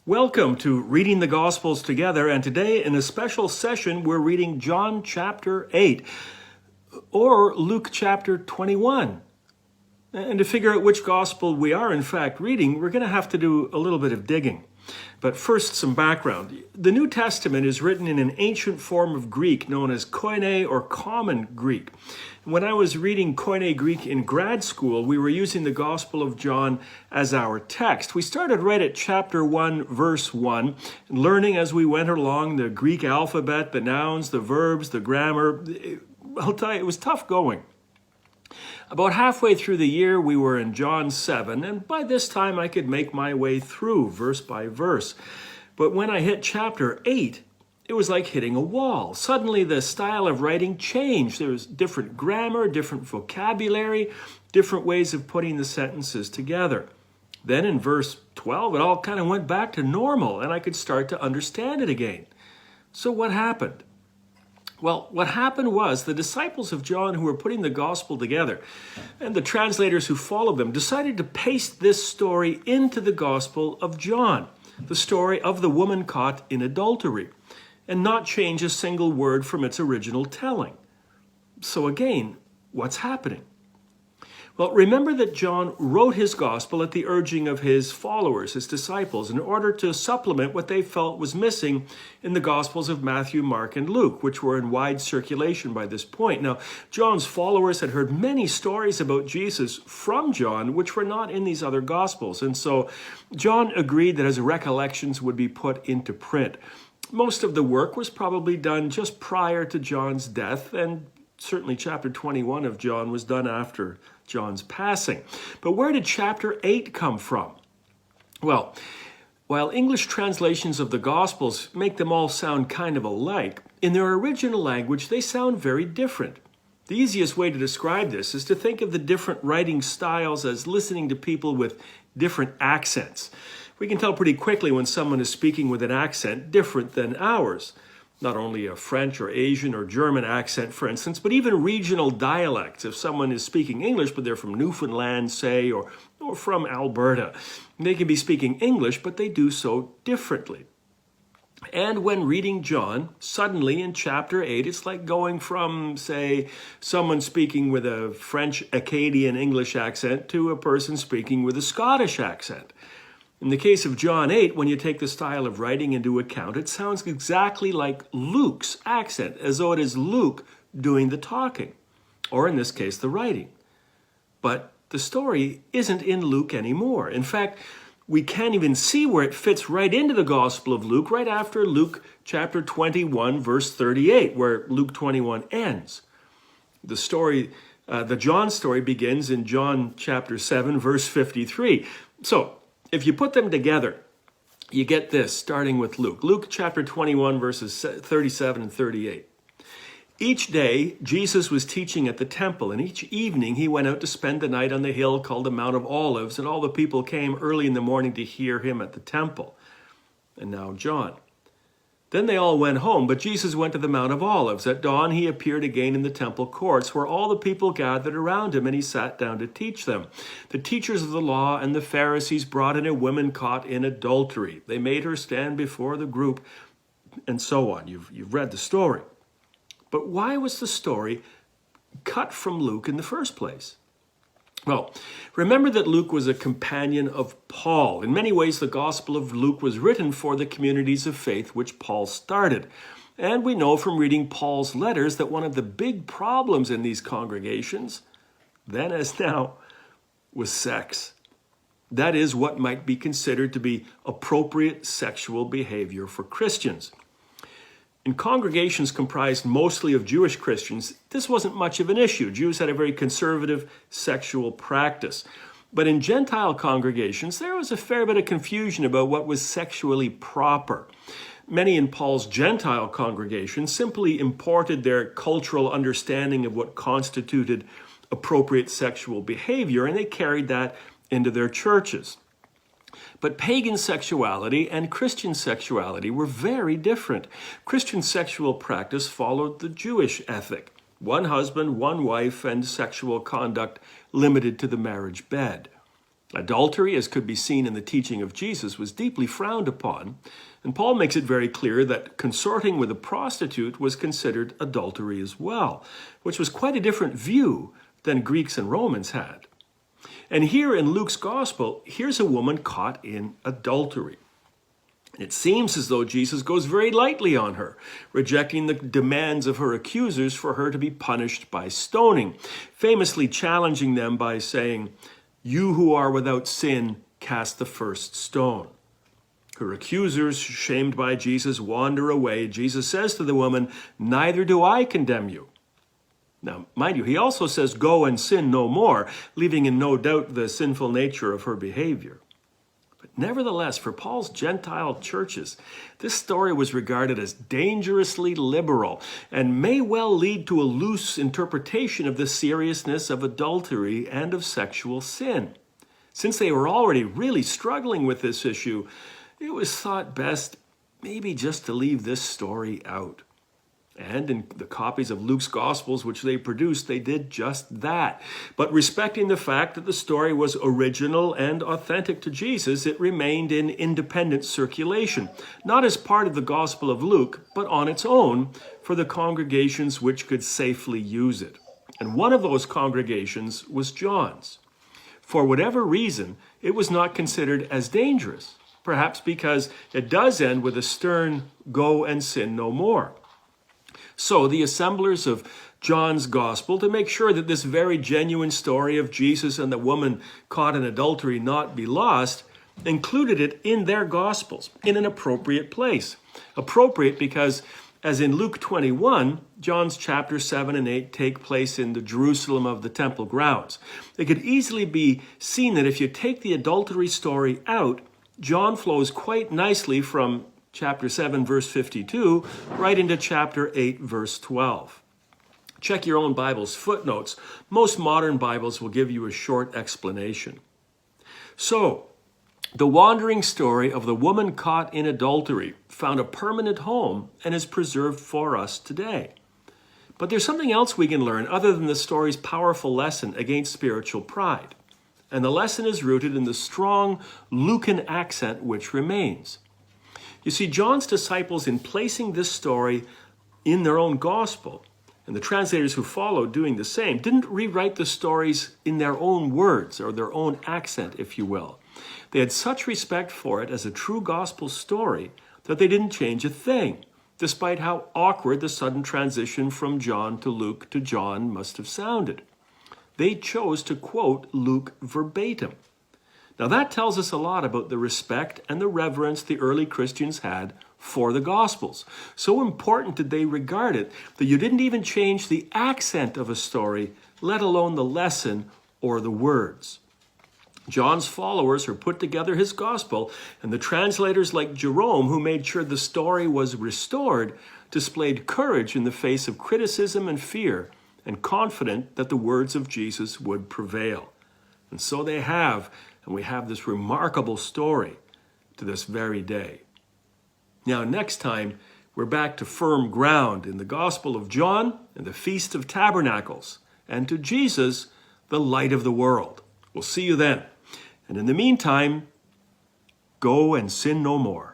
Welcome to Reading the Gospels Together, and today in a special session we're reading John chapter 8 or Luke chapter 21. And to figure out which gospel we are in fact reading, we're going to have to do a little bit of digging. But first, some background. The New Testament is written in an ancient form of Greek known as Koine or Common Greek. When I was reading Koine Greek in grad school, we were using the Gospel of John as our text. We started right at chapter 1, verse 1, learning as we went along the Greek alphabet, the nouns, the verbs, the grammar. I'll tell you, it was tough going. About halfway through the year, we were in John 7, and by this time I could make my way through verse by verse. But when I hit chapter 8, it was like hitting a wall. Suddenly the style of writing changed. There was different grammar, different vocabulary, different ways of putting the sentences together. Then in verse 12, it all kind of went back to normal, and I could start to understand it again. So what happened? Well, what happened was the disciples of John who were putting the gospel together and the translators who followed them decided to paste this story into the Gospel of John, the story of the woman caught in adultery, and not change a single word from its original telling. So again, what's happening? Well, remember that John wrote his gospel at the urging of his followers, his disciples, in order to supplement what they felt was missing in the gospels of Matthew, Mark, and Luke, which were in wide circulation by this point. Now, John's followers had heard many stories about Jesus from John, which were not in these other gospels. And so John agreed that his recollections would be put into print. Most of the work was probably done just prior to John's death, and certainly chapter 21 of John was done after John's passing. But where did chapter 8 come from? Well, while English translations of the Gospels make them all sound kind of alike, in their original language they sound very different. The easiest way to describe this is to think of the different writing styles as listening to people with different accents. We can tell pretty quickly when someone is speaking with an accent different than ours. Not only a French or Asian or German accent, for instance, but even regional dialects. If someone is speaking English, but they're from Newfoundland, say, or from Alberta, they can be speaking English, but they do so differently. And when reading John, suddenly in chapter 8, it's like going from, say, someone speaking with a French Acadian English accent to a person speaking with a Scottish accent. In the case of John 8, when you take the style of writing into account, it sounds exactly like Luke's accent, as though it is Luke doing the talking, or in this case, the writing. But the story isn't in Luke anymore. In fact, we can't even see where it fits right into the Gospel of Luke, right after Luke chapter 21, verse 38, where Luke 21 ends. The John story begins in John chapter 7, verse 53. So, if you put them together, you get this, starting with Luke. Luke chapter 21, verses 37 and 38. Each day, Jesus was teaching at the temple, and each evening he went out to spend the night on the hill called the Mount of Olives, and all the people came early in the morning to hear him at the temple. And now John. Then they all went home, but Jesus went to the Mount of Olives. At dawn, he appeared again in the temple courts, where all the people gathered around him, and he sat down to teach them. The teachers of the law and the Pharisees brought in a woman caught in adultery. They made her stand before the group, and so on. You've read the story. But why was the story cut from Luke in the first place? Well, remember that Luke was a companion of Paul. In many ways, the Gospel of Luke was written for the communities of faith which Paul started. And we know from reading Paul's letters that one of the big problems in these congregations, then as now, was sex. That is what might be considered to be appropriate sexual behavior for Christians. In congregations comprised mostly of Jewish Christians, this wasn't much of an issue. Jews had a very conservative sexual practice. But in Gentile congregations, there was a fair bit of confusion about what was sexually proper. Many in Paul's Gentile congregation simply imported their cultural understanding of what constituted appropriate sexual behavior, and they carried that into their churches. But pagan sexuality and Christian sexuality were very different. Christian sexual practice followed the Jewish ethic. One husband, one wife, and sexual conduct limited to the marriage bed. Adultery, as could be seen in the teaching of Jesus, was deeply frowned upon, and Paul makes it very clear that consorting with a prostitute was considered adultery as well, which was quite a different view than Greeks and Romans had. And here in Luke's gospel, here's a woman caught in adultery. It seems as though Jesus goes very lightly on her, rejecting the demands of her accusers for her to be punished by stoning, famously challenging them by saying, "You who are without sin, cast the first stone." Her accusers, shamed by Jesus, wander away. Jesus says to the woman, "Neither do I condemn you." Now, mind you, he also says, "Go and sin no more," leaving in no doubt the sinful nature of her behavior. But nevertheless, for Paul's Gentile churches, this story was regarded as dangerously liberal and may well lead to a loose interpretation of the seriousness of adultery and of sexual sin. Since they were already really struggling with this issue, it was thought best maybe just to leave this story out. And in the copies of Luke's Gospels which they produced, they did just that. But respecting the fact that the story was original and authentic to Jesus, it remained in independent circulation, not as part of the Gospel of Luke, but on its own for the congregations which could safely use it. And one of those congregations was John's. For whatever reason, it was not considered as dangerous, perhaps because it does end with a stern, "Go and sin no more." So the assemblers of John's gospel, to make sure that this very genuine story of Jesus and the woman caught in adultery not be lost, included it in their gospels in an appropriate place. Appropriate because, as in Luke 21, John's chapter 7 and 8 take place in the Jerusalem of the temple grounds. It could easily be seen that if you take the adultery story out, John flows quite nicely from chapter 7, verse 52, right into chapter 8, verse 12. Check your own Bible's footnotes. Most modern Bibles will give you a short explanation. So, the wandering story of the woman caught in adultery found a permanent home and is preserved for us today. But there's something else we can learn other than the story's powerful lesson against spiritual pride. And the lesson is rooted in the strong Lucan accent which remains. You see, John's disciples, in placing this story in their own gospel, and the translators who followed doing the same, didn't rewrite the stories in their own words or their own accent, if you will. They had such respect for it as a true gospel story that they didn't change a thing, despite how awkward the sudden transition from John to Luke to John must have sounded. They chose to quote Luke verbatim. Now that tells us a lot about the respect and the reverence the early Christians had for the Gospels. So important did they regard it that you didn't even change the accent of a story, let alone the lesson or the words. John's followers who put together his gospel, and the translators like Jerome, who made sure the story was restored, displayed courage in the face of criticism and fear, and confident that the words of Jesus would prevail. And so they have, and we have this remarkable story to this very day. Now, next time, we're back to firm ground in the Gospel of John and the Feast of Tabernacles, and to Jesus, the light of the world. We'll see you then. And in the meantime, go and sin no more.